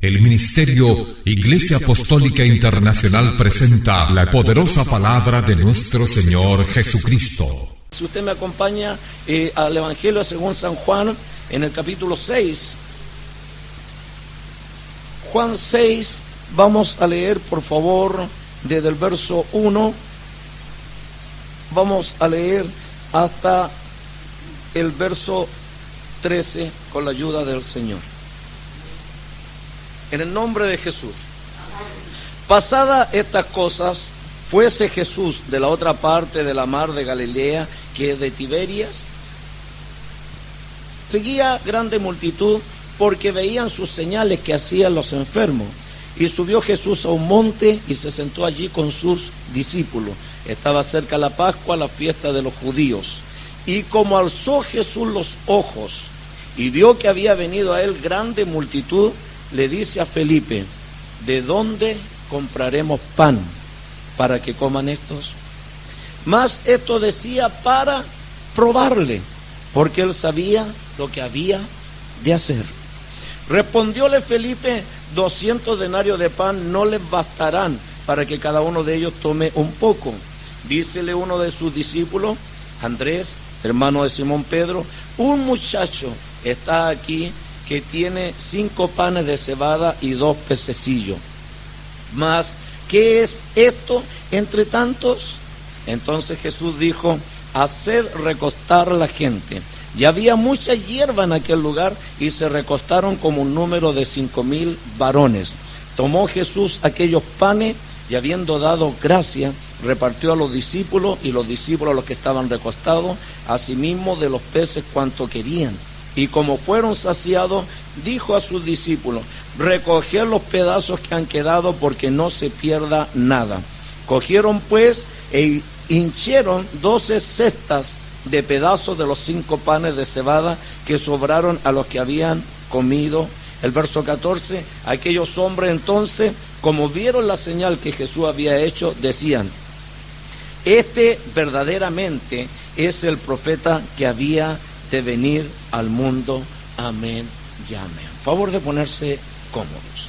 El Ministerio Iglesia Apostólica Internacional presenta la poderosa palabra de nuestro Señor Jesucristo. Si usted me acompaña al Evangelio según San Juan, en el capítulo 6, Juan 6, vamos a leer por favor desde el verso 1, vamos a leer hasta el verso 13 con la ayuda del Señor. En el nombre de Jesús. Pasadas estas cosas, fuese Jesús de la otra parte de la mar de Galilea, que es de Tiberias. Seguía grande multitud, porque veían sus señales que hacían los enfermos. Y subió Jesús a un monte y se sentó allí con sus discípulos. Estaba cerca la Pascua, la fiesta de los judíos. Y como alzó Jesús los ojos y vio que había venido a él grande multitud, le dice a Felipe: ¿de dónde compraremos pan para que coman estos? Mas esto decía para probarle, porque él sabía lo que había de hacer. Respondióle Felipe: 200 denarios de pan no les bastarán para que cada uno de ellos tome un poco. Dícele uno de sus discípulos, Andrés, hermano de Simón Pedro: un muchacho está aquí que tiene 5 panes de cebada y 2 pececillos. Mas, ¿qué es esto entre tantos? Entonces Jesús dijo: haced recostar la gente. Y había mucha hierba en aquel lugar, y se recostaron como un número de 5,000 varones. Tomó Jesús aquellos panes, y habiendo dado gracia, repartió a los discípulos, y los discípulos a los que estaban recostados, asimismo de los peces cuanto querían. Y como fueron saciados, dijo a sus discípulos: recoged los pedazos que han quedado, porque no se pierda nada. Cogieron pues e hinchieron 12 cestas de pedazos de los 5 panes de cebada que sobraron a los que habían comido. El verso 14, aquellos hombres entonces, como vieron la señal que Jesús había hecho, decían: este verdaderamente es el profeta que había de venir al mundo. Amén y amén. Favor de ponerse cómodos.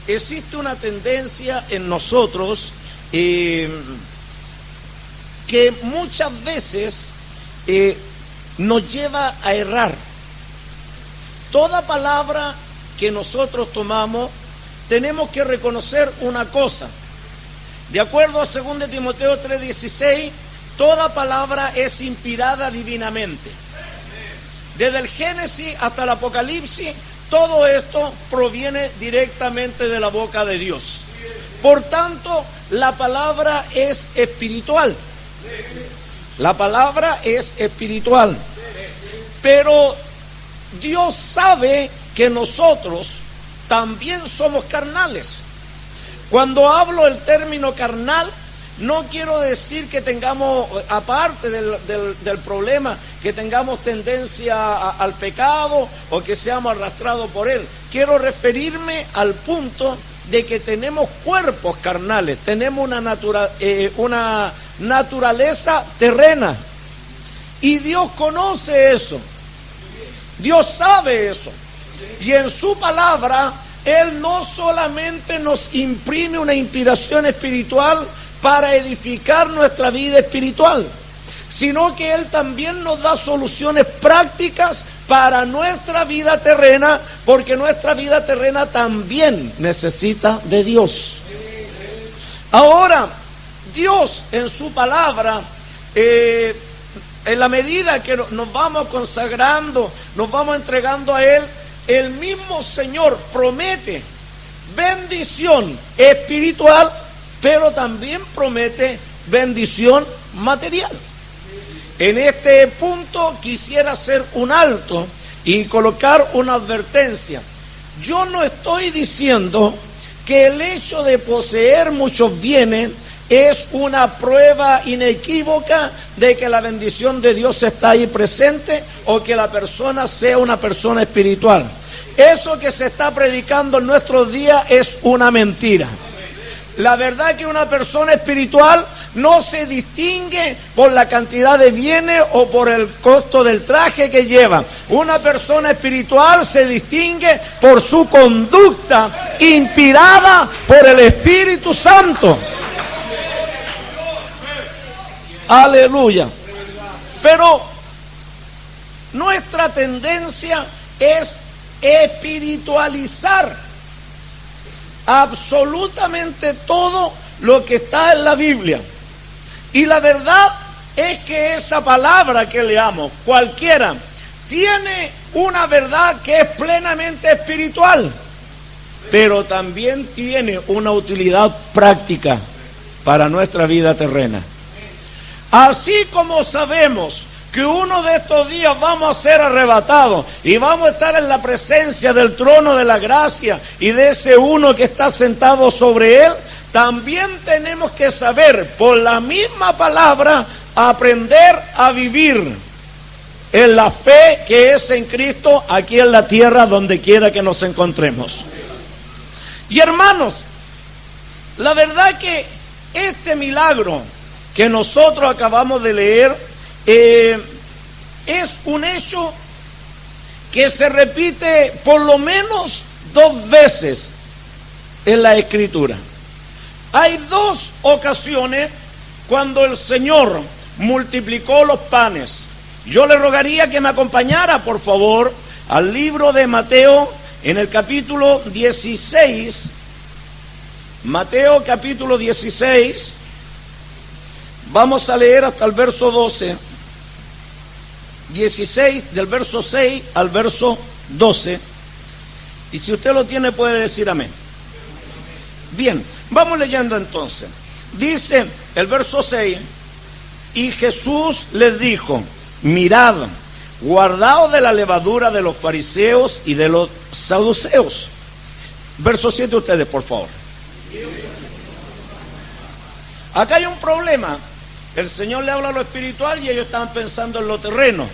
Existe una tendencia en nosotros que muchas veces nos lleva a errar. Toda palabra que nosotros tomamos, tenemos que reconocer una cosa. De acuerdo a 2 Timoteo 3:16, toda palabra es inspirada divinamente. Desde el Génesis hasta el Apocalipsis, todo esto proviene directamente de la boca de Dios. Por tanto, la palabra es espiritual. La palabra es espiritual. Pero Dios sabe que nosotros también somos carnales. Cuando hablo el término carnal, no quiero decir que tengamos, aparte del problema, que tengamos tendencia al pecado o que seamos arrastrados por él. Quiero referirme al punto de que tenemos cuerpos carnales, tenemos una naturaleza terrena. Y Dios conoce eso. Dios sabe eso. Y en su palabra, Él no solamente nos imprime una inspiración espiritual para edificar nuestra vida espiritual, sino que Él también nos da soluciones prácticas para nuestra vida terrena, porque nuestra vida terrena también necesita de Dios. Ahora, Dios en su palabra, en la medida que nos vamos consagrando, nos vamos entregando a Él, el mismo Señor promete bendición espiritual, pero también promete bendición material. En este punto quisiera hacer un alto y colocar una advertencia. Yo no estoy diciendo que el hecho de poseer muchos bienes es una prueba inequívoca de que la bendición de Dios está ahí presente o que la persona sea una persona espiritual. Eso que se está predicando en nuestros días es una mentira. La verdad es que una persona espiritual no se distingue por la cantidad de bienes o por el costo del traje que lleva. Una persona espiritual se distingue por su conducta inspirada por el Espíritu Santo. Aleluya. Pero nuestra tendencia es espiritualizar absolutamente todo lo que está en la Biblia. Y la verdad es que esa palabra que leamos, cualquiera, tiene una verdad que es plenamente espiritual, pero también tiene una utilidad práctica para nuestra vida terrena. Así como sabemos que uno de estos días vamos a ser arrebatados y vamos a estar en la presencia del trono de la gracia y de ese uno que está sentado sobre él, también tenemos que saber, por la misma palabra, aprender a vivir en la fe que es en Cristo aquí en la tierra, donde quiera que nos encontremos. Y hermanos, la verdad que este milagro que nosotros acabamos de leer es un hecho que se repite por lo menos 2 veces en la Escritura. Hay 2 ocasiones cuando el Señor multiplicó los panes. Yo le rogaría que me acompañara, por favor, al libro de Mateo, en el capítulo 16. Mateo capítulo 16. Vamos a leer hasta el verso 12. 16, del verso 6 al verso 12. Y si usted lo tiene, puede decir amén. Bien, vamos leyendo entonces. Dice el verso 6: y Jesús les dijo: mirad, guardaos de la levadura de los fariseos y de los saduceos. Verso 7 ustedes, por favor. Acá hay un problema. El Señor le habla a lo espiritual y ellos estaban pensando en lo terreno.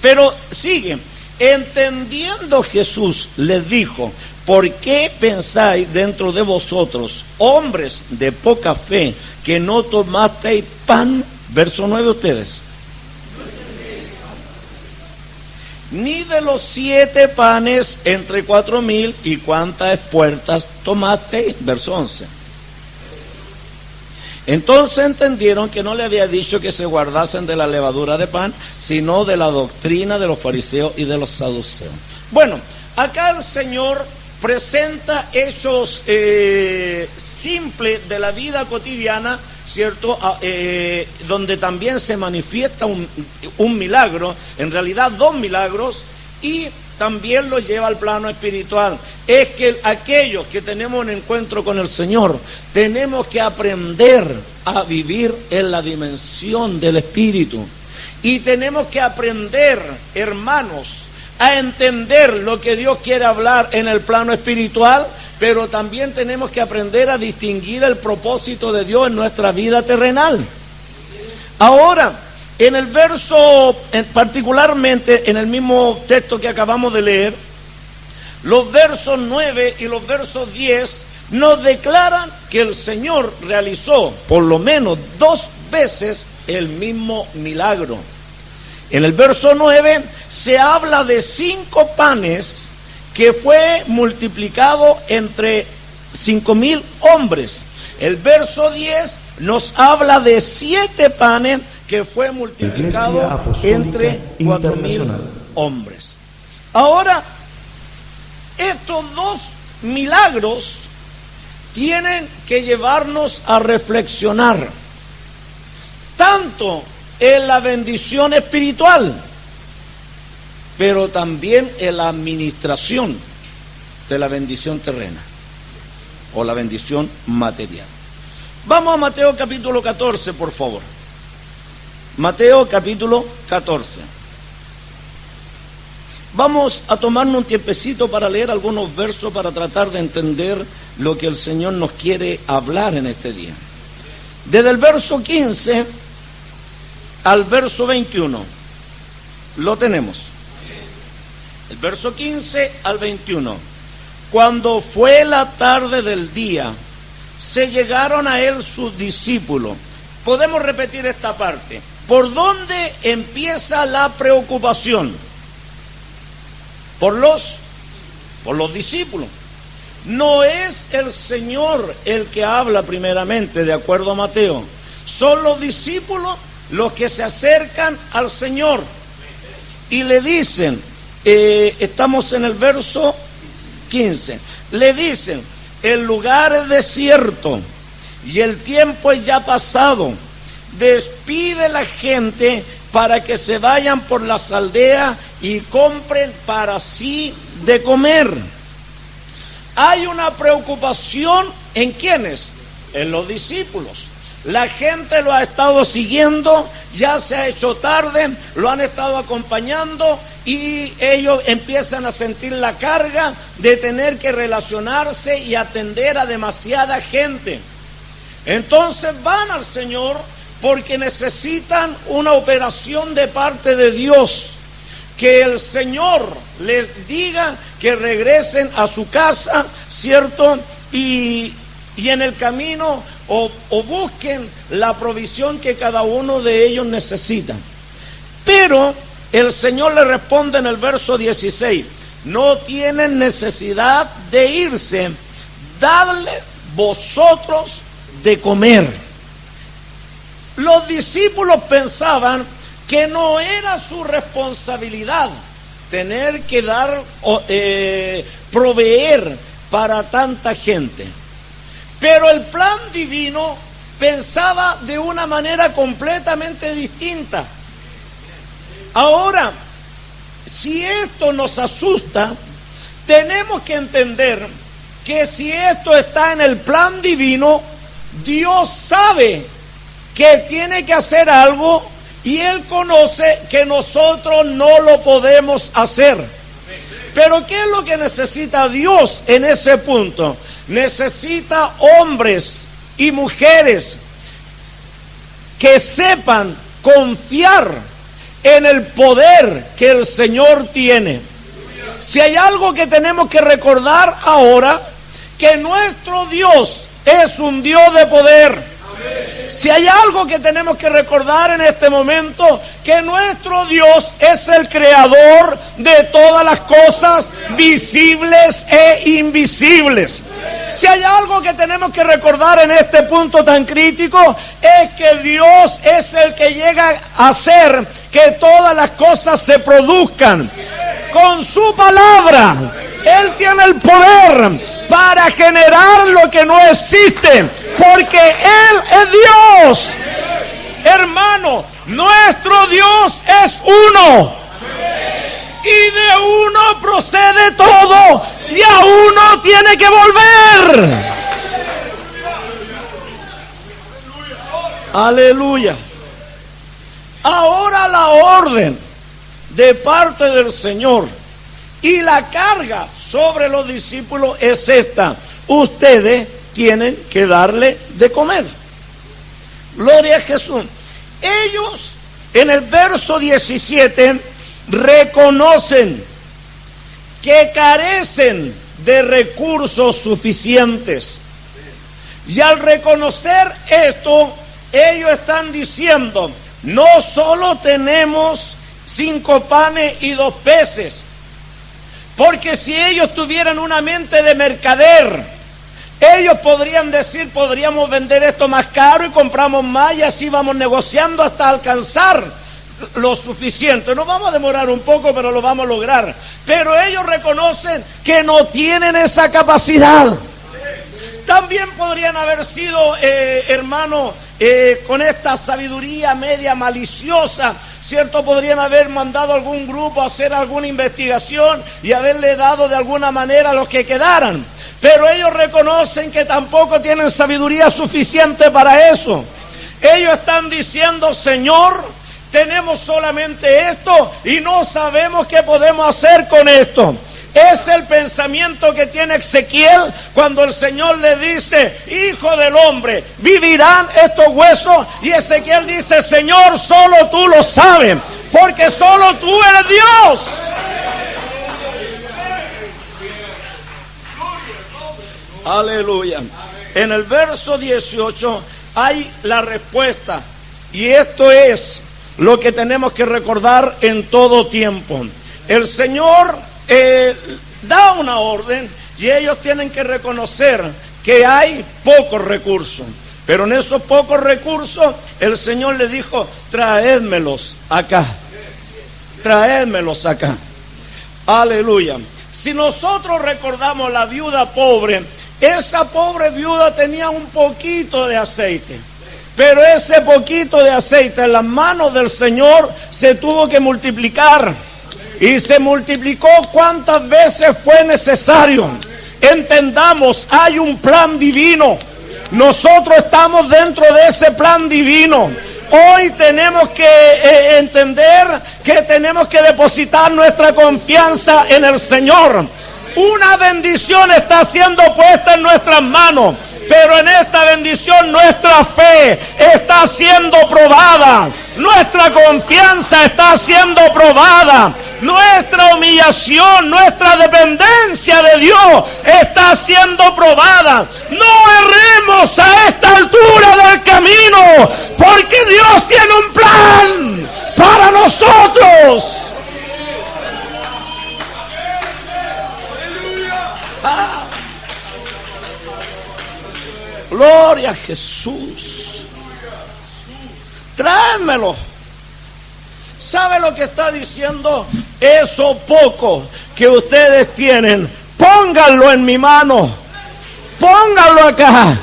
Pero sigue, entendiendo Jesús les dijo: ¿por qué pensáis dentro de vosotros, hombres de poca fe, que no tomasteis pan? Verso 9 ustedes. Ni de los 7 panes entre 4,000, y cuántas espuertas tomasteis. Verso 11. Entonces entendieron que no le había dicho que se guardasen de la levadura de pan, sino de la doctrina de los fariseos y de los saduceos. Bueno, acá el Señor presenta hechos simples de la vida cotidiana, ¿cierto? Donde también se manifiesta un milagro, en realidad 2 milagros, y también lo lleva al plano espiritual. Es que aquellos que tenemos un encuentro con el Señor, tenemos que aprender a vivir en la dimensión del Espíritu. Y tenemos que aprender, hermanos, a entender lo que Dios quiere hablar en el plano espiritual, pero también tenemos que aprender a distinguir el propósito de Dios en nuestra vida terrenal. Ahora, en el verso, particularmente en el mismo texto que acabamos de leer, los versos 9 y los versos 10 nos declaran que el Señor realizó por lo menos 2 veces el mismo milagro. En el verso 9 se habla de 5 panes que fue multiplicado entre 5,000 hombres. El verso 10 nos habla de 7 panes que fue multiplicado entre 4,000 hombres. Ahora, estos 2 milagros tienen que llevarnos a reflexionar tanto en la bendición espiritual, pero también en la administración de la bendición terrena o la bendición material. Vamos a Mateo capítulo 14, por favor. Mateo capítulo 14. Vamos a tomarnos un tiempecito para leer algunos versos para tratar de entender lo que el Señor nos quiere hablar en este día. Desde el verso 15 al verso 21. Lo tenemos. El verso 15 al 21. Cuando fue la tarde del día, se llegaron a él sus discípulos podemos repetir esta parte. ¿Por dónde empieza la preocupación? Por los discípulos. No es el Señor el que habla primeramente, de acuerdo a Mateo. Son los discípulos los que se acercan al Señor y le dicen, estamos en el verso 15, le dicen: el lugar es desierto y el tiempo es ya pasado. Despide la gente para que se vayan por las aldeas y compren para sí de comer. Hay una preocupación ¿en quiénes? En los discípulos. La gente lo ha estado siguiendo, ya se ha hecho tarde, lo han estado acompañando y ellos empiezan a sentir la carga de tener que relacionarse y atender a demasiada gente. Entonces van al Señor porque necesitan una operación de parte de Dios. Que el Señor les diga que regresen a su casa, ¿cierto? Y en el camino o busquen la provisión que cada uno de ellos necesita. Pero el Señor le responde en el verso 16: no tienen necesidad de irse, dadle vosotros de comer. Los discípulos pensaban que no era su responsabilidad tener que proveer para tanta gente. Pero el plan divino pensaba de una manera completamente distinta. Ahora, si esto nos asusta, tenemos que entender que si esto está en el plan divino, Dios sabe que tiene que hacer algo y Él conoce que nosotros no lo podemos hacer. Pero ¿qué es lo que necesita Dios en ese punto? Necesita hombres y mujeres que sepan confiar en el poder que el Señor tiene. Si hay algo que tenemos que recordar ahora, que nuestro Dios es un Dios de poder. Si hay algo que tenemos que recordar en este momento, que nuestro Dios es el creador de todas las cosas visibles e invisibles. Si hay algo que tenemos que recordar en este punto tan crítico, es que Dios es el que llega a hacer que todas las cosas se produzcan. Con su palabra, Él tiene el poder para generar lo que no existe, porque Él es Dios. Hermano, nuestro Dios es uno. Y de uno procede todo, y a uno tiene que volver. Aleluya. Ahora la orden de parte del Señor y la carga sobre los discípulos es esta: ustedes tienen que darle de comer. Gloria a Jesús. Ellos en el verso 17 reconocen que carecen de recursos suficientes. Y al reconocer esto, ellos están diciendo: no solo tenemos 5 panes y 2 peces, porque si ellos tuvieran una mente de mercader, ellos podrían decir: podríamos vender esto más caro y compramos más, y así vamos negociando hasta alcanzar lo suficiente. Nos vamos a demorar un poco, pero lo vamos a lograr. Pero ellos reconocen que no tienen esa capacidad. También podrían haber sido, hermanos, con esta sabiduría media maliciosa, ¿cierto? Podrían haber mandado algún grupo a hacer alguna investigación y haberle dado de alguna manera a los que quedaran. Pero ellos reconocen que tampoco tienen sabiduría suficiente para eso. Ellos están diciendo: Señor, tenemos solamente esto y no sabemos qué podemos hacer con esto. Es el pensamiento que tiene Ezequiel cuando el Señor le dice: Hijo del hombre, ¿vivirán estos huesos? Y Ezequiel dice: Señor, solo tú lo sabes, porque solo tú eres Dios. Aleluya. En el verso 18, hay la respuesta. Y esto es lo que tenemos que recordar en todo tiempo. El Señor da una orden y ellos tienen que reconocer que hay pocos recursos. Pero en esos pocos recursos el Señor les dijo: traédmelos acá. Traédmelos acá. Aleluya. Si nosotros recordamos la viuda pobre, esa pobre viuda tenía un poquito de aceite. Pero ese poquito de aceite en las manos del Señor se tuvo que multiplicar. Y se multiplicó cuantas veces fue necesario. Entendamos, hay un plan divino. Nosotros estamos dentro de ese plan divino. Hoy tenemos que entender que tenemos que depositar nuestra confianza en el Señor. Una bendición está siendo puesta en nuestras manos, pero en esta bendición nuestra fe está siendo probada, nuestra confianza está siendo probada, nuestra humillación, nuestra dependencia de Dios está siendo probada. No erremos a esta altura del camino, porque Dios tiene un plan para nosotros. Gloria a Jesús. Tráemelo. ¿Sabe lo que está diciendo? Eso poco que ustedes tienen, pónganlo en mi mano. Pónganlo acá.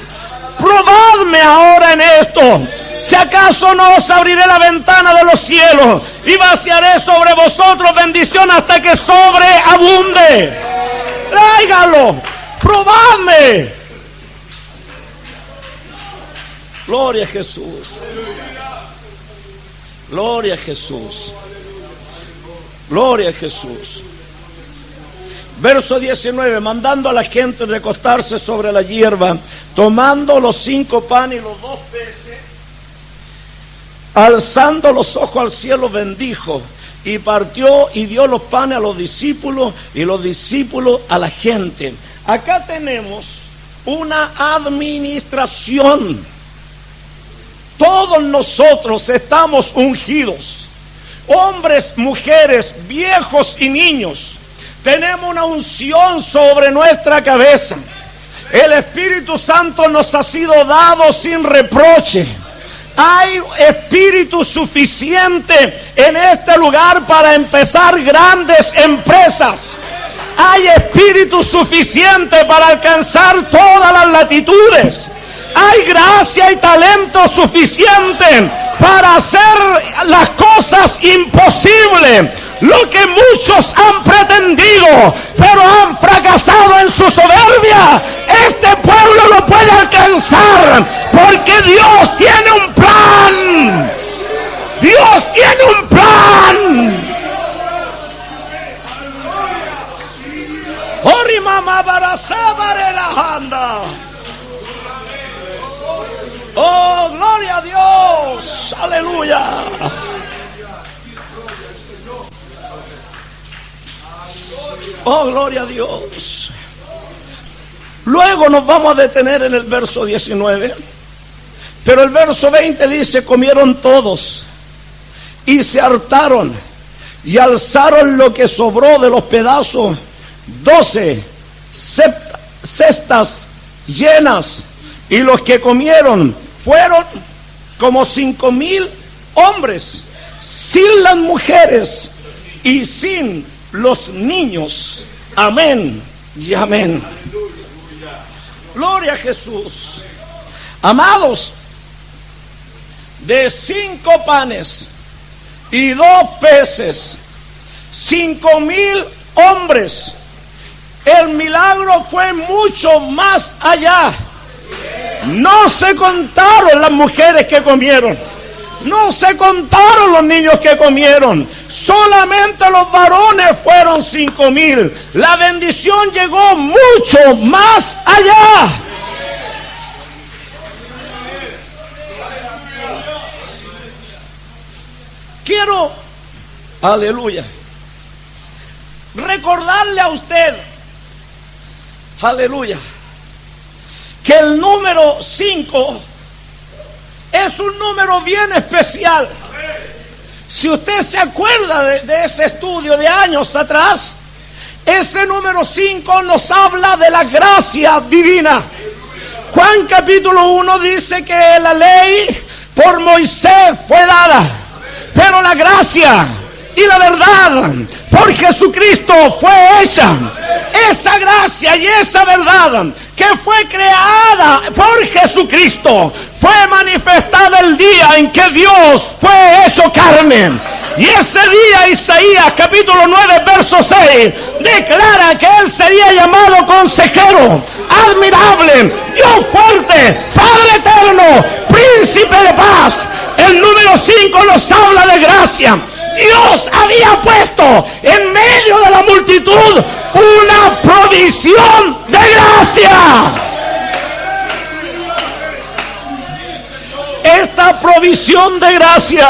Probadme ahora en esto. Si acaso no os abriré la ventana de los cielos y vaciaré sobre vosotros bendición hasta que sobreabunde. Tráigalo. Probadme. Gloria a Jesús. Gloria a Jesús. Gloria a Jesús. Verso 19. Mandando a la gente recostarse sobre la hierba, tomando los 5 panes y los 2 peces, alzando los ojos al cielo, bendijo y partió y dio los panes a los discípulos y los discípulos a la gente. Acá tenemos una administración. Todos nosotros estamos ungidos, hombres, mujeres, viejos y niños. Tenemos una unción sobre nuestra cabeza. El Espíritu Santo nos ha sido dado sin reproche. Hay espíritu suficiente en este lugar para empezar grandes empresas. Hay espíritu suficiente para alcanzar todas las latitudes. Hay gracia y talento suficiente para hacer las cosas imposibles. Lo que muchos han pretendido, pero han fracasado en su soberbia, este pueblo lo puede alcanzar, porque Dios tiene un plan. Dios tiene un plan. Oh, gloria a Dios. Aleluya. Oh, gloria a Dios. Luego nos vamos a detener en el verso 19. Pero el verso 20 dice: comieron todos y se hartaron y alzaron lo que sobró de los pedazos, 12 cestas llenas, y los que comieron fueron como 5,000 hombres, sin las mujeres y sin los niños. Amén y amén. Gloria a Jesús. Amados, de 5 panes y 2 peces, 5,000 hombres. El milagro fue mucho más allá. No se contaron las mujeres que comieron, no se contaron los niños que comieron, solamente los varones fueron 5,000. La bendición llegó mucho más allá. Quiero, aleluya, recordarle a usted, aleluya, que el número 5 es un número bien especial. Si usted se acuerda de ese estudio de años atrás, ese número 5 nos habla de la gracia divina. Juan capítulo 1 dice que la ley por Moisés fue dada, pero la gracia y la verdad por Jesucristo fue hecha. Esa gracia y esa verdad que fue creada por Jesucristo fue manifestada el día en que Dios fue hecho carne. Y ese día Isaías capítulo 9 verso 6 declara que Él sería llamado consejero, admirable, Dios fuerte, Padre eterno, príncipe de paz. El número 5 nos habla de gracia. Dios había puesto en medio de la multitud una provisión de gracia. Esta provisión de gracia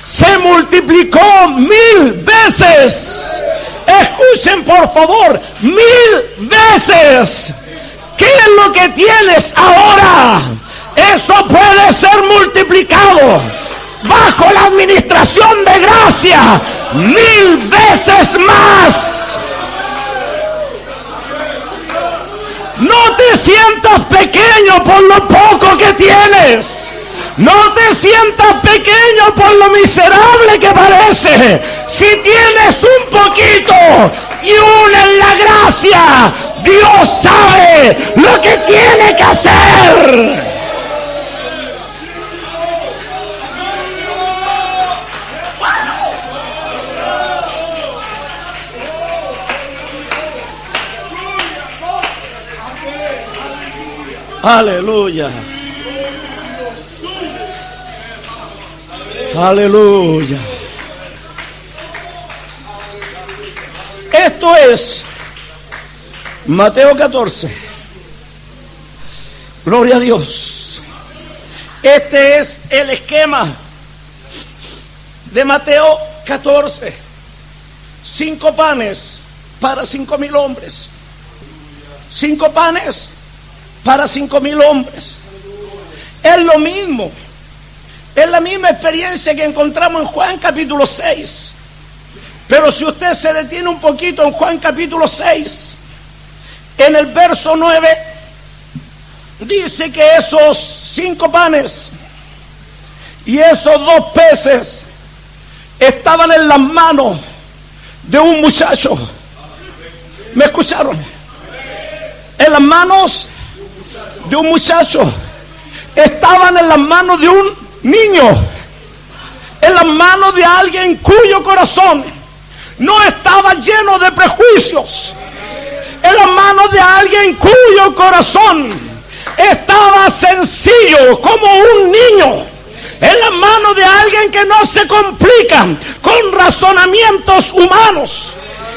se multiplicó 1000 veces. Escuchen por favor, 1000 veces. ¿Qué es lo que tienes ahora? Eso puede ser multiplicado bajo la administración de gracia 1000 veces más. No te sientas pequeño por lo poco que tienes. No te sientas pequeño por lo miserable que parece. Si tienes un poquito y una en la gracia, Dios sabe lo que tiene que hacer. Aleluya. Aleluya. Esto es Mateo 14. Gloria a Dios. Este es el esquema de Mateo 14. 5 panes para 5,000 hombres. 5 panes para 5,000 hombres. Es lo mismo. Es la misma experiencia que encontramos en Juan capítulo 6. Pero si usted se detiene un poquito en Juan capítulo 6, en el verso 9, dice que esos 5 panes y esos 2 peces estaban en las manos de un muchacho. ¿Me escucharon? En las manos de un muchacho. Estaban en las manos de un niño, en las manos de alguien cuyo corazón no estaba lleno de prejuicios, en las manos de alguien cuyo corazón estaba sencillo como un niño, en las manos de alguien que no se complica con razonamientos humanos,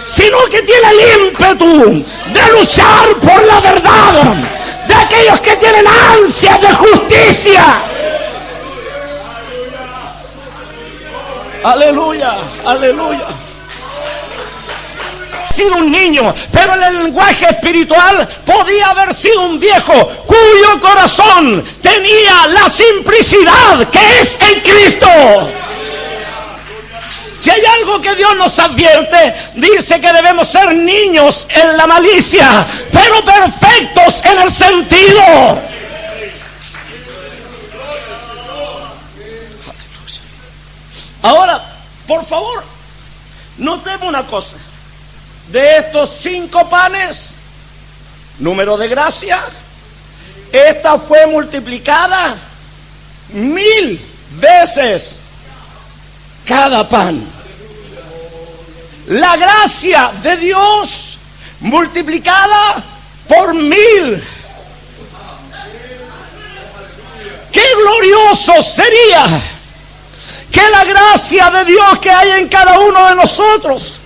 sino que tiene el ímpetu de luchar por la verdad, de aquellos que tienen ansias de justicia. Aleluya, aleluya. Sido un niño, pero en el lenguaje espiritual podía haber sido un viejo cuyo corazón tenía la simplicidad que es en Cristo. Si hay algo que Dios nos advierte, dice que debemos ser niños en la malicia, pero perfectos en el sentido. Ahora, por favor, notemos una cosa. De estos 5 panes, número de gracia, esta fue multiplicada 1000 veces cada pan. La gracia de Dios multiplicada por 1000. ¡Qué glorioso sería que la gracia de Dios que hay en cada uno de nosotros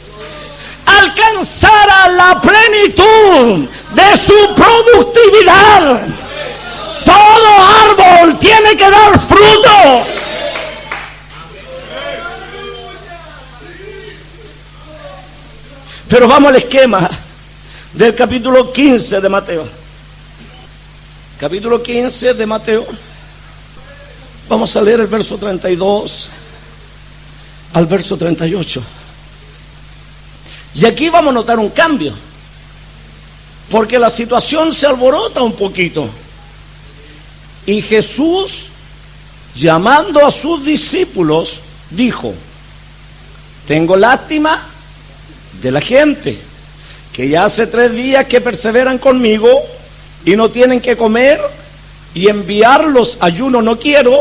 alcanzara la plenitud de su productividad! Todo árbol tiene que dar fruto. Pero vamos al esquema del capítulo 15 de Mateo. Capítulo 15 de Mateo. Vamos a leer el verso 32 al verso 38. Y aquí vamos a notar un cambio, porque la situación se alborota un poquito. Y Jesús, llamando a sus discípulos, dijo: tengo lástima de la gente, que ya hace 3 días que perseveran conmigo y no tienen que comer, y enviarlos ayuno no quiero,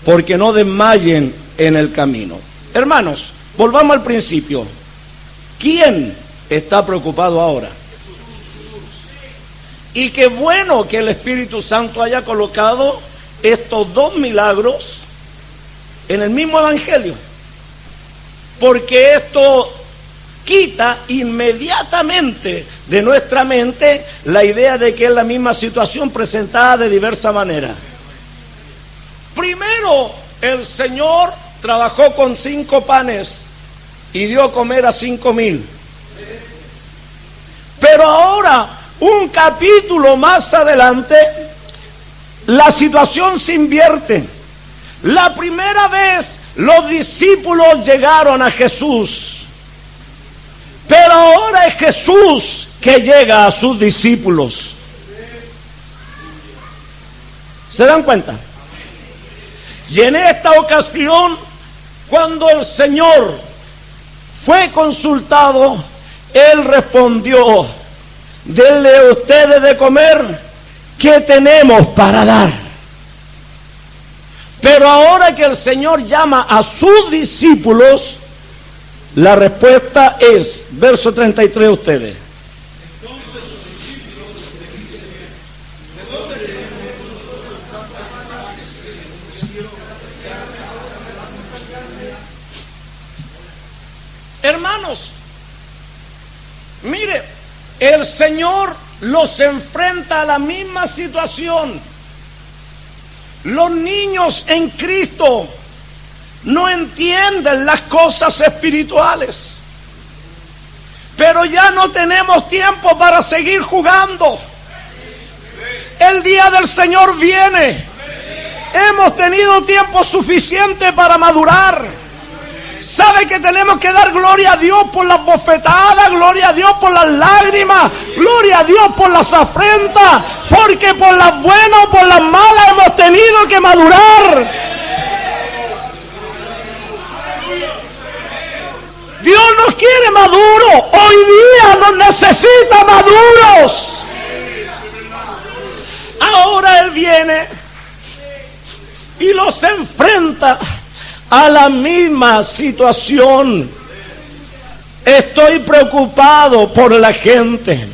porque no desmayen en el camino. Hermanos, volvamos al principio. ¿Quién está preocupado ahora? Y qué bueno que el Espíritu Santo haya colocado estos 2 milagros en el mismo evangelio, porque esto quita inmediatamente de nuestra mente la idea de que es la misma situación presentada de diversa manera. Primero, el Señor trabajó con 5 panes y dio a comer a 5,000. Pero ahora, un capítulo más adelante, la situación se invierte. La primera vez los discípulos llegaron a Jesús, pero ahora es Jesús que llega a sus discípulos. ¿Se dan cuenta? Y en esta ocasión, cuando el Señor fue consultado, Él respondió: denle a ustedes de comer, ¿qué tenemos para dar? Pero ahora que el Señor llama a sus discípulos, la respuesta es, verso 33 ustedes. Entonces sus discípulos le dicen: ¿de dónde tenemos nosotros tantas panes que les ofrecieron? Hermanos, mire, el Señor los enfrenta a la misma situación. Los niños en Cristo no entienden las cosas espirituales, pero ya no tenemos tiempo para seguir jugando. El día del Señor viene. Hemos tenido tiempo suficiente para madurar. ¿Sabe que tenemos que dar gloria a Dios por las bofetadas, gloria a Dios por las lágrimas, gloria a Dios por las afrentas? Porque por las buenas o por las malas hemos tenido que madurar. Dios nos quiere maduros. Hoy día nos necesita maduros. Ahora Él viene y los enfrenta a la misma situación. Estoy preocupado por la gente.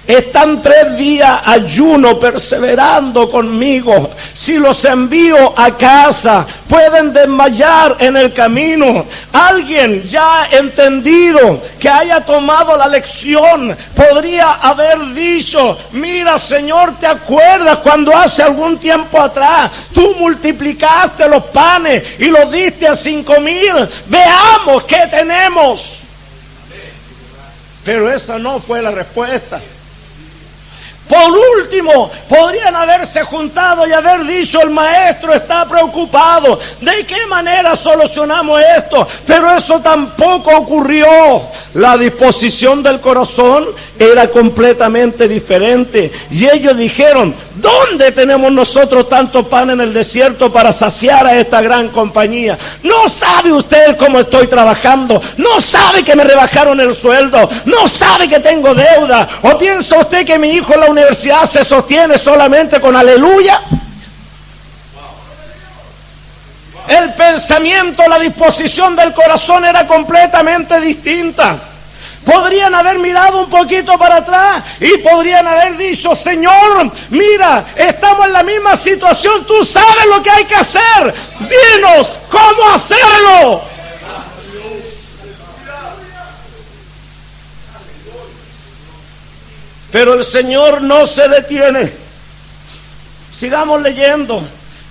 Están 3 días ayuno perseverando conmigo. Si los envío a casa, pueden desmayar en el camino. Alguien ya entendido, que haya tomado la lección, podría haber dicho: mira, Señor, ¿te acuerdas cuando hace algún tiempo atrás tú multiplicaste los panes y los diste a 5,000? Veamos qué tenemos. Pero esa no fue la respuesta. Por último, podrían haberse juntado y haber dicho: el maestro está preocupado, ¿de qué manera solucionamos esto? Pero eso tampoco ocurrió. La disposición del corazón era completamente diferente. Y ellos dijeron: ¿dónde tenemos nosotros tanto pan en el desierto para saciar a esta gran compañía? ¿No sabe usted cómo estoy trabajando? ¿No sabe que me rebajaron el sueldo? ¿No sabe que tengo deuda? ¿O piensa usted que mi hijo en la universidad se sostiene solamente con aleluya? El pensamiento, la disposición del corazón era completamente distinta. Podrían haber mirado un poquito para atrás y podrían haber dicho: Señor, mira, estamos en la misma situación, tú sabes lo que hay que hacer, dinos cómo hacerlo. Pero el Señor no se detiene. Sigamos leyendo.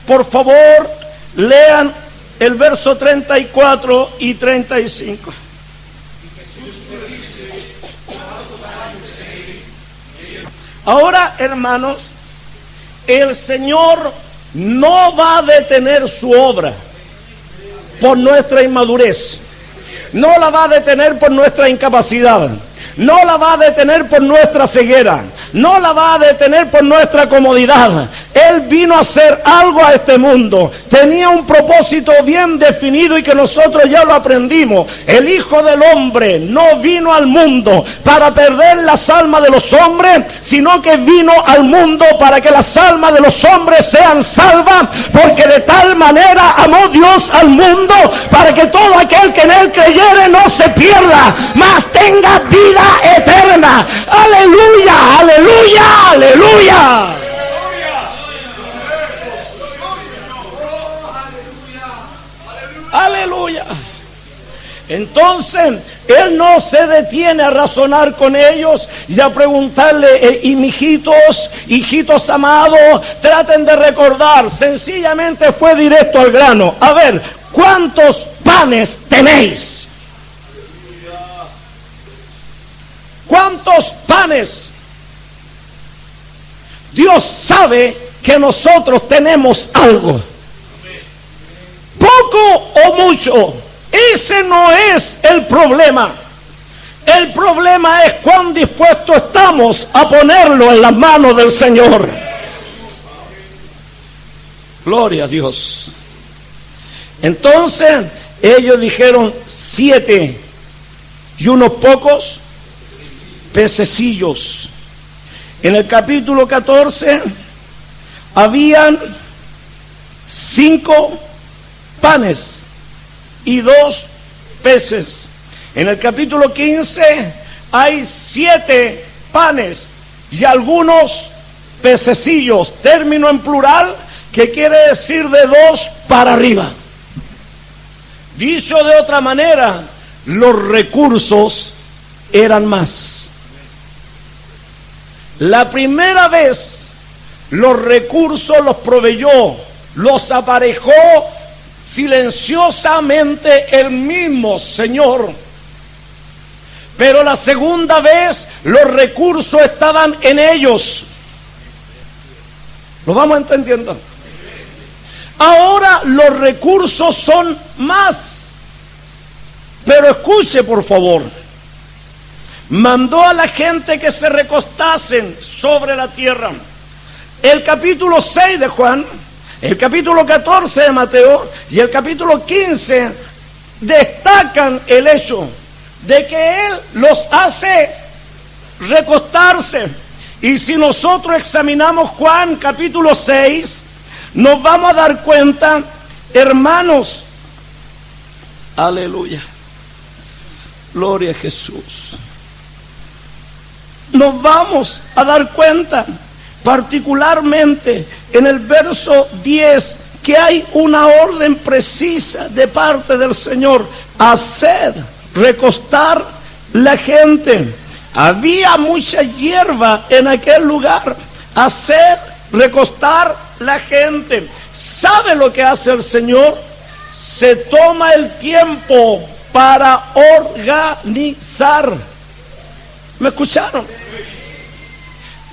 Por favor, lean el verso 34 y 35. Ahora, hermanos, el Señor no va a detener su obra por nuestra inmadurez, no la va a detener por nuestra incapacidad, no la va a detener por nuestra ceguera, no la va a detener por nuestra comodidad. Él vino a hacer algo a este mundo, tenía un propósito bien definido y que nosotros ya lo aprendimos. El Hijo del Hombre no vino al mundo para perder las almas de los hombres, sino que vino al mundo para que las almas de los hombres sean salvas, porque de tal manera amó Dios al mundo, para que todo aquel que en él creyere no se pierda, mas tenga vida eterna. Aleluya, aleluya, aleluya. Aleluya. Entonces, él no se detiene a razonar con ellos y a preguntarle, y hijitos amados, traten de recordar. Sencillamente fue directo al grano. A ver, ¿cuántos panes tenéis? ¿Cuántos panes? Dios sabe que nosotros tenemos algo. Poco o mucho, ese no es el problema. El problema es cuán dispuestos estamos a ponerlo en las manos del Señor. Gloria a Dios. Entonces, ellos dijeron 7 y unos pocos pececillos. En el capítulo 14 habían 5 panes y 2 peces. En el capítulo 15 hay 7 panes y algunos pececillos, término en plural que quiere decir de 2 para arriba. Dicho de otra manera, los recursos eran más. La primera vez los recursos los proveyó, los aparejó silenciosamente el mismo Señor. Pero la segunda vez los recursos estaban en ellos. ¿Lo vamos entendiendo? Ahora los recursos son más. Pero escuche por favor. Mandó a la gente que se recostasen sobre la tierra. El capítulo 6 de Juan, el capítulo 14 de Mateo y el capítulo 15 destacan el hecho de que Él los hace recostarse. Y si nosotros examinamos Juan capítulo 6, nos vamos a dar cuenta, hermanos, aleluya, gloria a Jesús. Nos vamos a dar cuenta, particularmente en el verso 10, que hay una orden precisa de parte del Señor: haced recostar la gente. Había mucha hierba en aquel lugar. Haced recostar la gente. ¿Sabe lo que hace el Señor? Se toma el tiempo para organizar. ¿Me escucharon?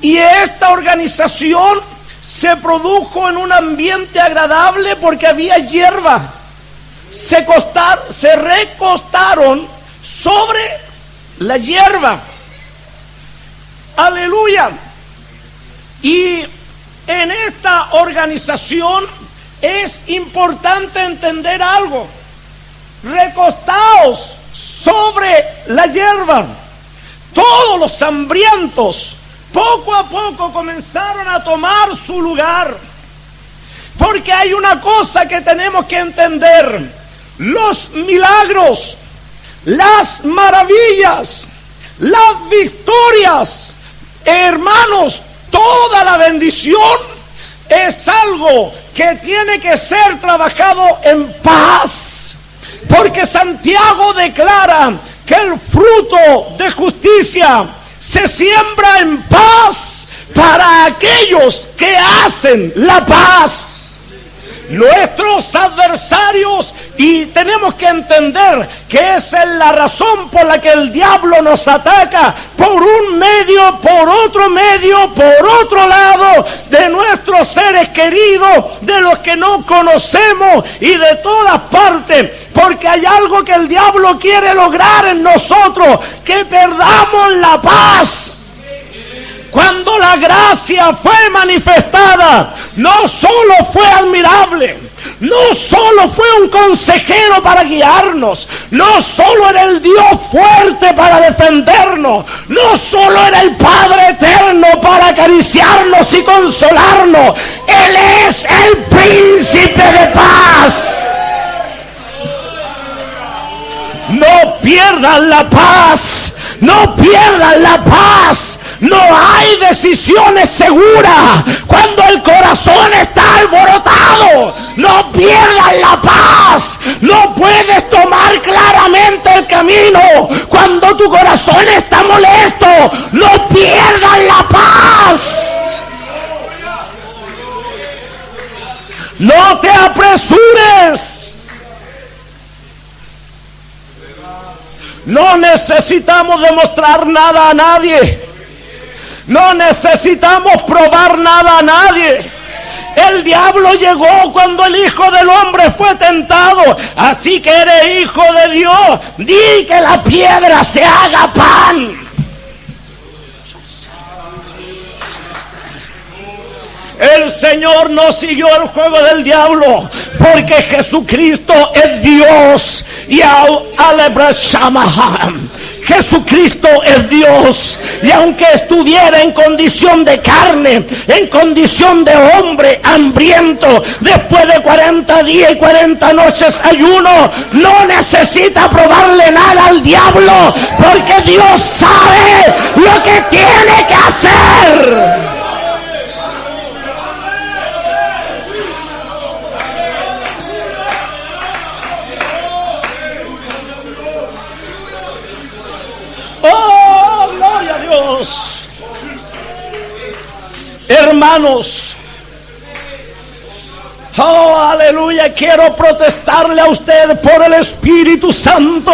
Y esta organización se produjo en un ambiente agradable porque había hierba. Se recostaron sobre la hierba. Aleluya. Y en esta organización es importante entender algo. Recostaos sobre la hierba. Todos los hambrientos poco a poco comenzaron a tomar su lugar. Porque hay una cosa que tenemos que entender: los milagros, las maravillas, las victorias, hermanos, toda la bendición es algo que tiene que ser trabajado en paz. Porque Santiago declara que el fruto de justicia se siembra en paz para aquellos que hacen la paz. nuestros adversarios, y tenemos que entender que esa es la razón por la que el diablo nos ataca, por un medio, por otro lado, de nuestros seres queridos, de los que no conocemos y de todas partes, porque hay algo que el diablo quiere lograr en nosotros, que perdamos la paz. Cuando la gracia fue manifestada, no solo fue admirable, no solo fue un consejero para guiarnos, no solo era el Dios fuerte para defendernos, no solo era el Padre eterno para acariciarnos y consolarnos, Él es el príncipe de paz. No pierdan la paz, no pierdan la paz. No hay decisiones seguras cuando el corazón está alborotado. No pierdas la paz. No puedes tomar claramente el camino cuando tu corazón está molesto. No pierdas la paz. No te apresures. No necesitamos demostrar nada a nadie. No necesitamos probar nada a nadie. El diablo llegó cuando el Hijo del Hombre fue tentado. Así que eres hijo de Dios, di que la piedra se haga pan. El Señor no siguió el juego del diablo, porque Jesucristo es Dios. Y Jesucristo es Dios, y aunque estuviera en condición de carne, en condición de hombre hambriento, después de 40 días y 40 noches ayuno, no necesita probarle nada al diablo, porque Dios sabe lo que tiene que hacer. ¡Oh, gloria a Dios! Hermanos, oh, aleluya, quiero protestarle a usted por el Espíritu Santo.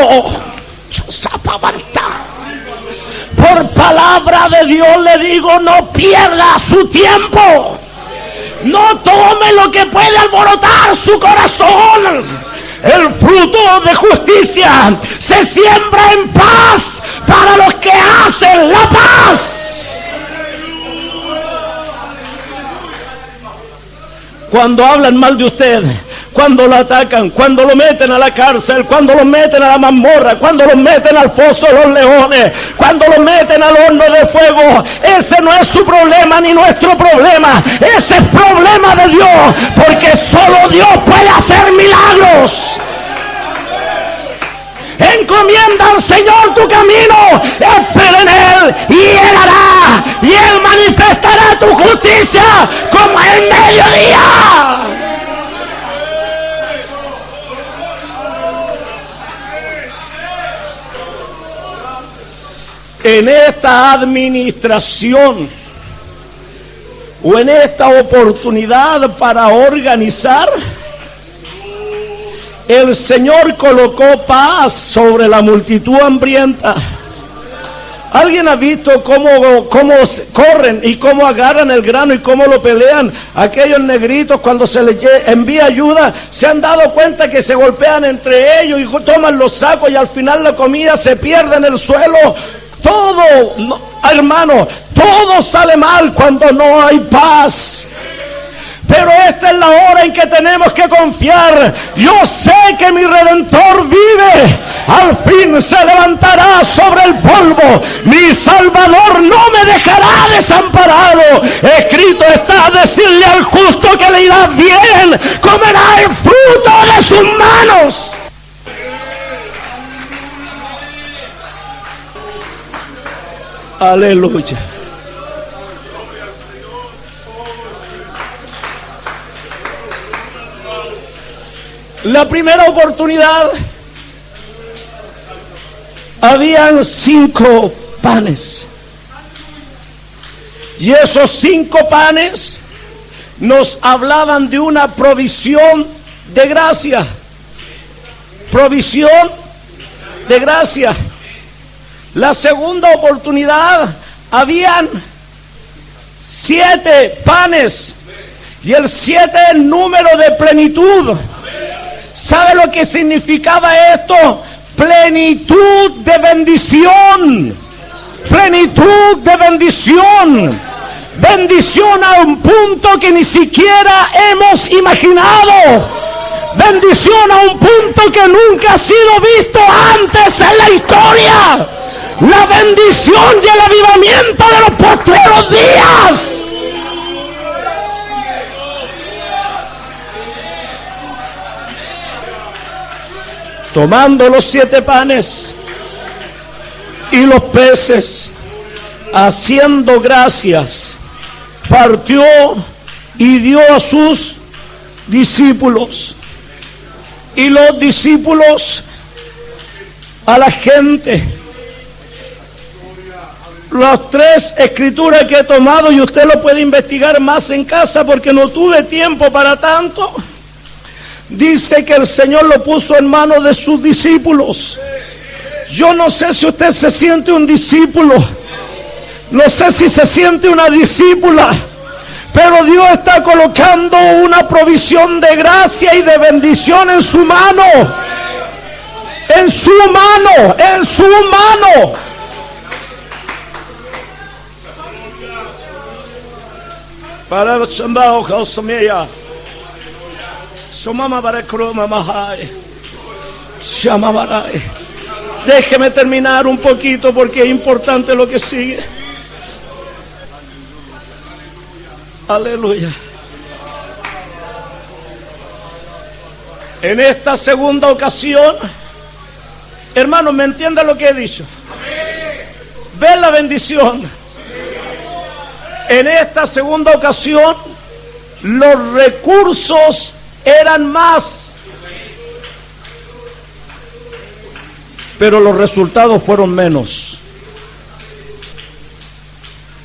Por palabra de Dios le digo, no pierda su tiempo. No tome lo que puede alborotar su corazón. El fruto de justicia se siembra en paz para los que hacen la paz. Cuando hablan mal de usted, cuando lo atacan, cuando lo meten a la cárcel, cuando lo meten a la mazmorra, cuando lo meten al foso de los leones, cuando lo meten al horno de fuego, ese no es su problema ni nuestro problema, ese es problema de Dios, porque solo Dios puede hacer milagros. Encomienda al Señor tu camino, espera en Él y Él hará, y Él manifestará tu justicia como el mediodía. En esta administración o en esta oportunidad para organizar, el Señor colocó paz sobre la multitud hambrienta. ¿Alguien ha visto cómo corren y cómo agarran el grano y cómo lo pelean? Aquellos negritos, cuando se les envía ayuda, se han dado cuenta que se golpean entre ellos y toman los sacos, y al final la comida se pierde en el suelo. Todo, hermano, todo sale mal cuando no hay paz. Pero esta es la hora en que tenemos que confiar. Yo sé que mi Redentor vive. Al fin se levantará sobre el polvo. Mi Salvador no me dejará desamparado. Escrito está: decirle al justo que le irá bien, comerá el fruto de sus manos. Aleluya. La primera oportunidad, habían 5 panes, y esos 5 panes nos hablaban de una provisión de gracia. Provisión de gracia. La segunda oportunidad, habían 7 panes, y el 7 es el número de plenitud. ¿Sabe lo que significaba esto? Plenitud de bendición. Plenitud de bendición. Bendición a un punto que ni siquiera hemos imaginado. Bendición a un punto que nunca ha sido visto antes en la historia. La bendición y el avivamiento de los postreros días. Tomando los 7 panes y los peces, haciendo gracias, partió y dio a sus discípulos. Y los discípulos a la gente. Las 3 escrituras que he tomado, y usted lo puede investigar más en casa porque no tuve tiempo para tanto. Dice que el Señor lo puso en manos de sus discípulos. Yo no sé si usted se siente un discípulo, no sé si se siente una discípula, pero Dios está colocando una provisión de gracia y de bendición en su mano. En su mano, en su mano. Para Shambao Jausamea. Somama para Kroma Mahai. Shamabarai. Déjeme terminar un poquito porque es importante lo que sigue. Aleluya. En esta segunda ocasión, hermanos, ¿me entienden lo que he dicho? ¿Ven la bendición? En esta segunda ocasión, los recursos eran más, pero los resultados fueron menos.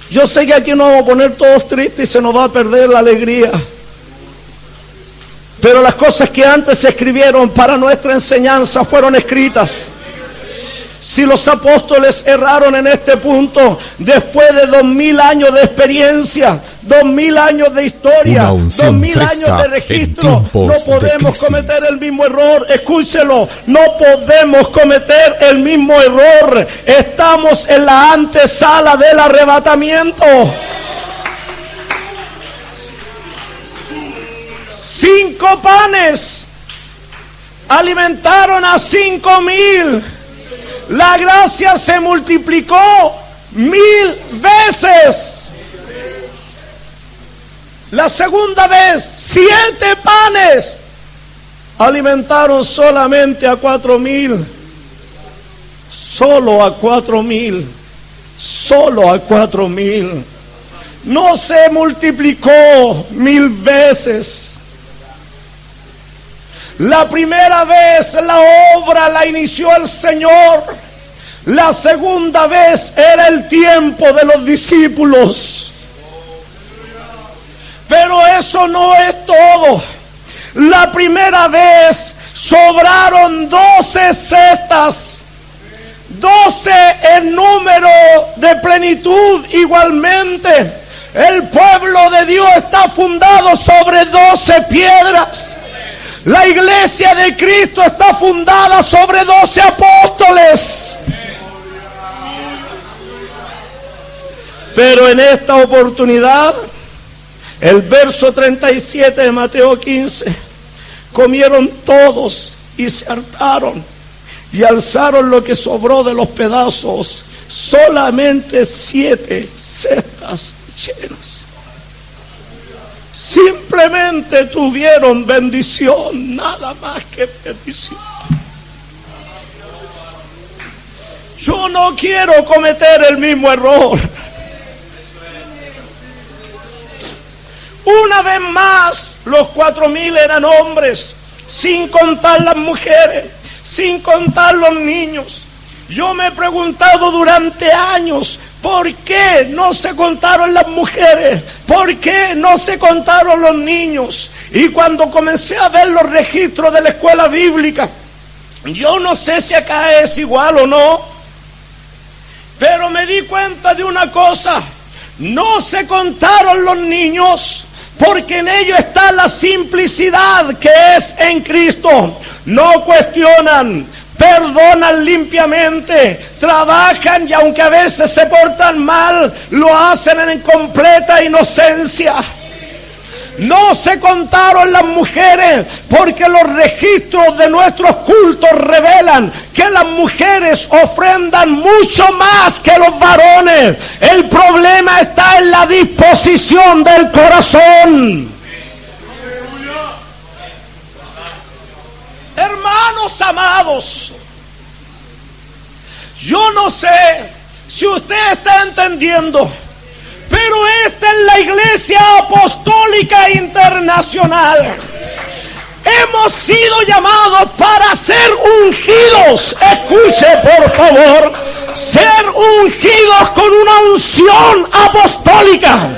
Yo sé que aquí nos vamos a poner todos tristes y se nos va a perder la alegría, pero las cosas que antes se escribieron para nuestra enseñanza fueron escritas. Si los apóstoles erraron en este punto, después de 2000 años de experiencia, 2000 años de historia, 2000 años de registro, no podemos cometer el mismo error. Escúchelo, no podemos cometer el mismo error. Estamos en la antesala del arrebatamiento. 5 panes alimentaron a 5000. La gracia se multiplicó 1000 veces. La segunda vez, 7 panes alimentaron solamente a 4000. Solo a 4000. Solo a 4000. No se multiplicó 1000 veces. La primera vez la obra la inició el Señor. La segunda vez era el tiempo de los discípulos. Pero eso no es todo. La primera vez sobraron 12 cestas. 12 en número de plenitud igualmente. El pueblo de Dios está fundado sobre 12 piedras. La iglesia de Cristo está fundada sobre 12 apóstoles. Pero en esta oportunidad, el verso 37 de Mateo 15, comieron todos y se hartaron y alzaron lo que sobró de los pedazos, solamente 7 cestas llenas. Simplemente tuvieron bendición, nada más que bendición. Yo no quiero cometer el mismo error. Una vez más, los 4000 eran hombres, sin contar las mujeres, sin contar los niños. Yo me he preguntado durante años, ¿Por qué no se contaron las mujeres? ¿Por qué no se contaron los niños? Y cuando comencé a ver los registros de la escuela bíblica, yo no sé si acá es igual o no, pero me di cuenta de una cosa: no se contaron los niños porque en ellos está la simplicidad que es en Cristo. No cuestionan, perdonan limpiamente, trabajan y aunque a veces se portan mal, lo hacen en completa inocencia. No se contaron las mujeres porque los registros de nuestros cultos revelan que las mujeres ofrendan mucho más que los varones. El problema está en la disposición del corazón. Hermanos amados, yo no sé si usted está entendiendo, pero esta es la Iglesia Apostólica Internacional. Hemos sido llamados para ser ungidos. Escuche, por favor, ser ungidos con una unción apostólica.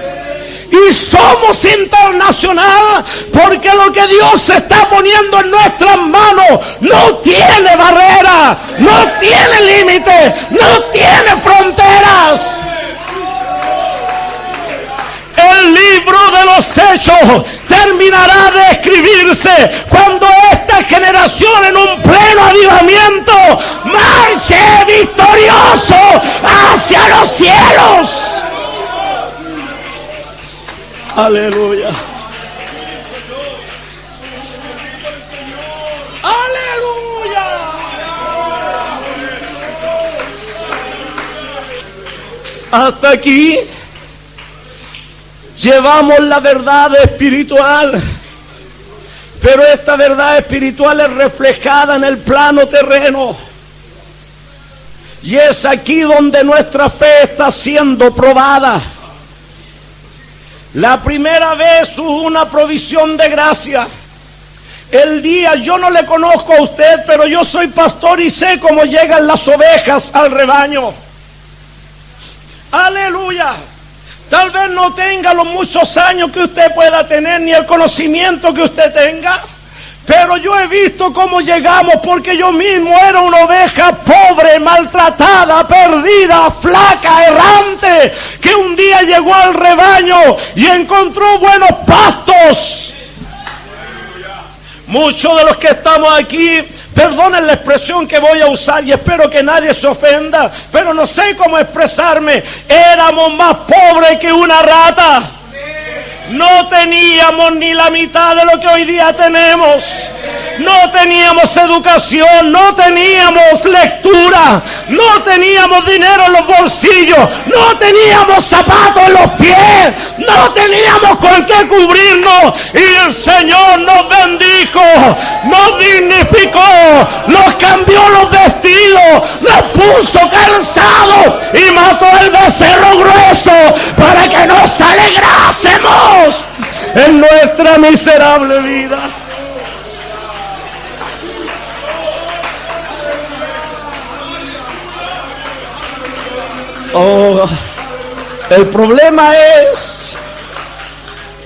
Y somos internacional porque lo que Dios está poniendo en nuestras manos no tiene barrera, no tiene límite, no tiene fronteras. El libro de los Hechos terminará de escribirse cuando esta generación, en un pleno avivamiento, marche victorioso hacia los cielos. Aleluya. Aleluya. Hasta aquí llevamos la verdad espiritual, pero esta verdad espiritual es reflejada en el plano terreno. Y es aquí donde nuestra fe está siendo probada. La primera vez hubo una provisión de gracia. El día, yo no le conozco a usted, pero yo soy pastor y sé cómo llegan las ovejas al rebaño. Aleluya. Tal vez no tenga los muchos años que usted pueda tener, ni el conocimiento que usted tenga, pero yo he visto cómo llegamos, porque yo mismo era una oveja pobre, maltratada, perdida, flaca, errante, que un día llegó al rebaño y encontró buenos pastos. Muchos de los que estamos aquí, perdonen la expresión que voy a usar y espero que nadie se ofenda, pero no sé cómo expresarme. Éramos más pobres que una rata. No teníamos ni la mitad de lo que hoy día tenemos. No teníamos educación, no teníamos lectura, no teníamos dinero en los bolsillos, no teníamos zapatos en los pies, no teníamos con qué cubrirnos. Y el Señor nos bendijo, nos dignificó, nos cambió los vestidos, nos puso calzados y mató el becerro grueso para que nos alegrásemos en nuestra miserable vida. Oh, el problema es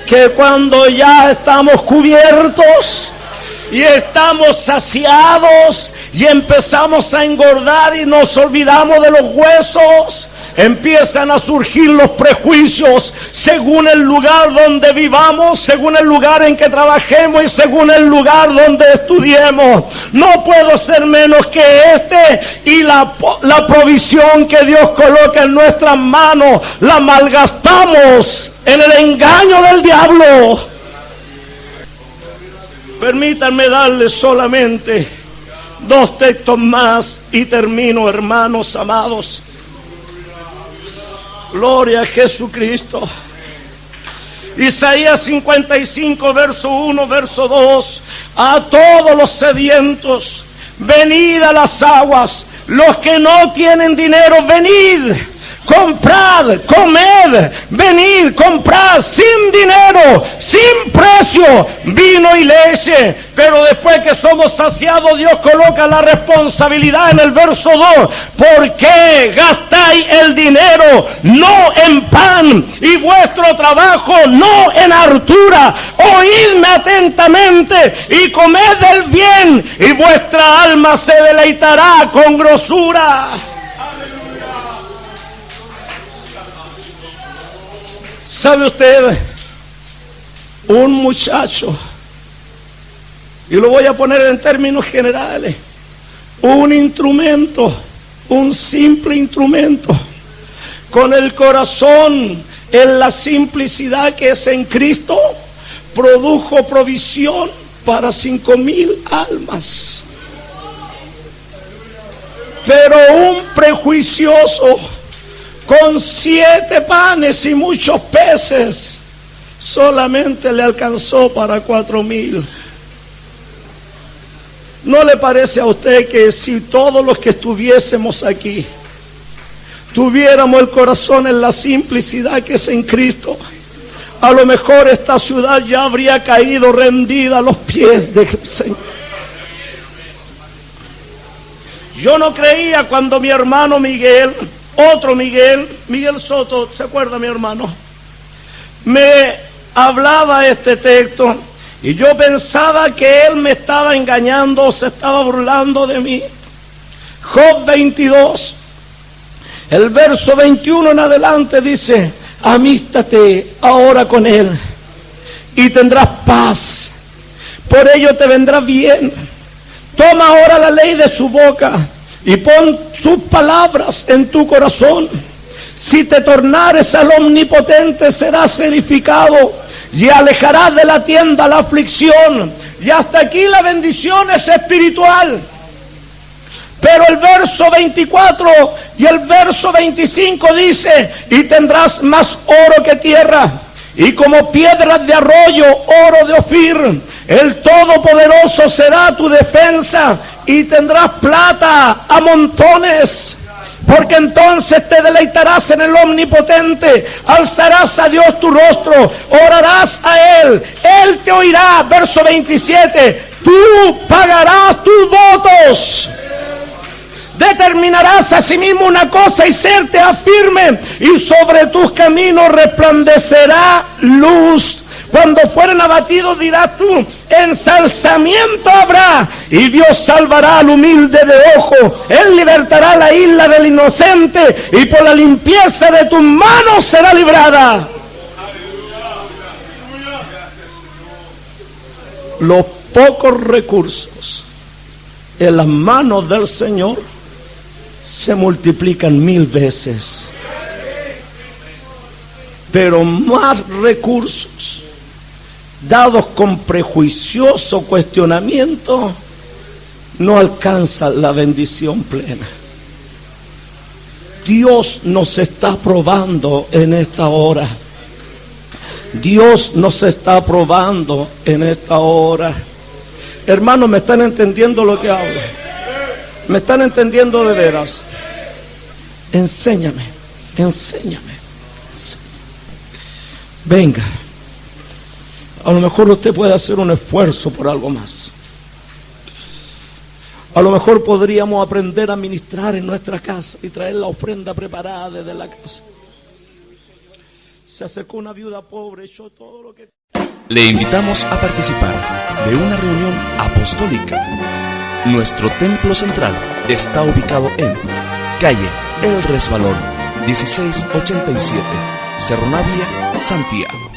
que cuando ya estamos cubiertos y estamos saciados y empezamos a engordar y nos olvidamos de los huesos, empiezan a surgir los prejuicios según el lugar donde vivamos, según el lugar en que trabajemos y según el lugar donde estudiemos. No puedo ser menos que y la provisión que Dios coloca en nuestras manos la malgastamos en el engaño del diablo. Permítanme darles solamente 2 textos más y termino, hermanos amados. Gloria a Jesucristo. Isaías 55, verso 1, verso 2. A todos los sedientos, venid a las aguas. Los que no tienen dinero, venid. Comprad, comed, venid, comprad sin dinero, sin precio negocio, vino y leche. Pero después que somos saciados, Dios coloca la responsabilidad en el verso 2. ¿Por qué gastáis el dinero no en pan y vuestro trabajo no en hartura? Oídme atentamente y comed del bien, y vuestra alma se deleitará con grosura. ¿Sabe usted? Un muchacho, y lo voy a poner en términos generales, un instrumento, un simple instrumento, con el corazón en la simplicidad que es en Cristo, produjo provisión para 5,000 almas. Pero un prejuicioso, con 7 panes y muchos peces, solamente le alcanzó para 4,000. ¿No le parece a usted que si todos los que estuviésemos aquí tuviéramos el corazón en la simplicidad que es en Cristo, a lo mejor esta ciudad ya habría caído rendida a los pies del Señor? Yo no creía cuando mi hermano Miguel, otro Miguel Soto, ¿se acuerda mi hermano? Me hablaba este texto y yo pensaba que él me estaba engañando o se estaba burlando de mí. Job 22, el verso 21 en adelante dice: amístate ahora con él y tendrás paz, por ello te vendrá bien. Toma ahora la ley de su boca y pon sus palabras en tu corazón. Si te tornares al Omnipotente, serás edificado y alejarás de la tienda la aflicción. Y hasta aquí la bendición es espiritual. Pero el verso 24 y el verso 25 dice: y tendrás más oro que tierra, y como piedras de arroyo, oro de Ofir. El Todopoderoso será tu defensa, y tendrás plata a montones. Porque entonces te deleitarás en el Omnipotente, alzarás a Dios tu rostro, orarás a Él, Él te oirá. Verso 27, tú pagarás tus votos. Determinarás a sí mismo una cosa y serte firme, y sobre tus caminos resplandecerá luz. Cuando fueren abatidos dirás tú: ensalzamiento habrá, y Dios salvará al humilde de ojo. Él libertará la isla del inocente, y por la limpieza de tus manos será librada. Los pocos recursos en las manos del Señor se multiplican 1000 veces. Pero más recursos dados con prejuicioso cuestionamiento no alcanzan la bendición plena. Dios nos está probando en esta hora. Dios nos está probando en esta hora. Hermanos, ¿me están entendiendo lo que hablo? ¿Me están entendiendo de veras? Enséñame. Venga. A lo mejor usted puede hacer un esfuerzo por algo más. A lo mejor podríamos aprender a ministrar en nuestra casa y traer la ofrenda preparada desde la casa. Se acercó una viuda pobre, echó todo lo que... Le invitamos a participar de una reunión apostólica. Nuestro templo central está ubicado en calle El Resbalón, 1687, Cerro Navia, Santiago.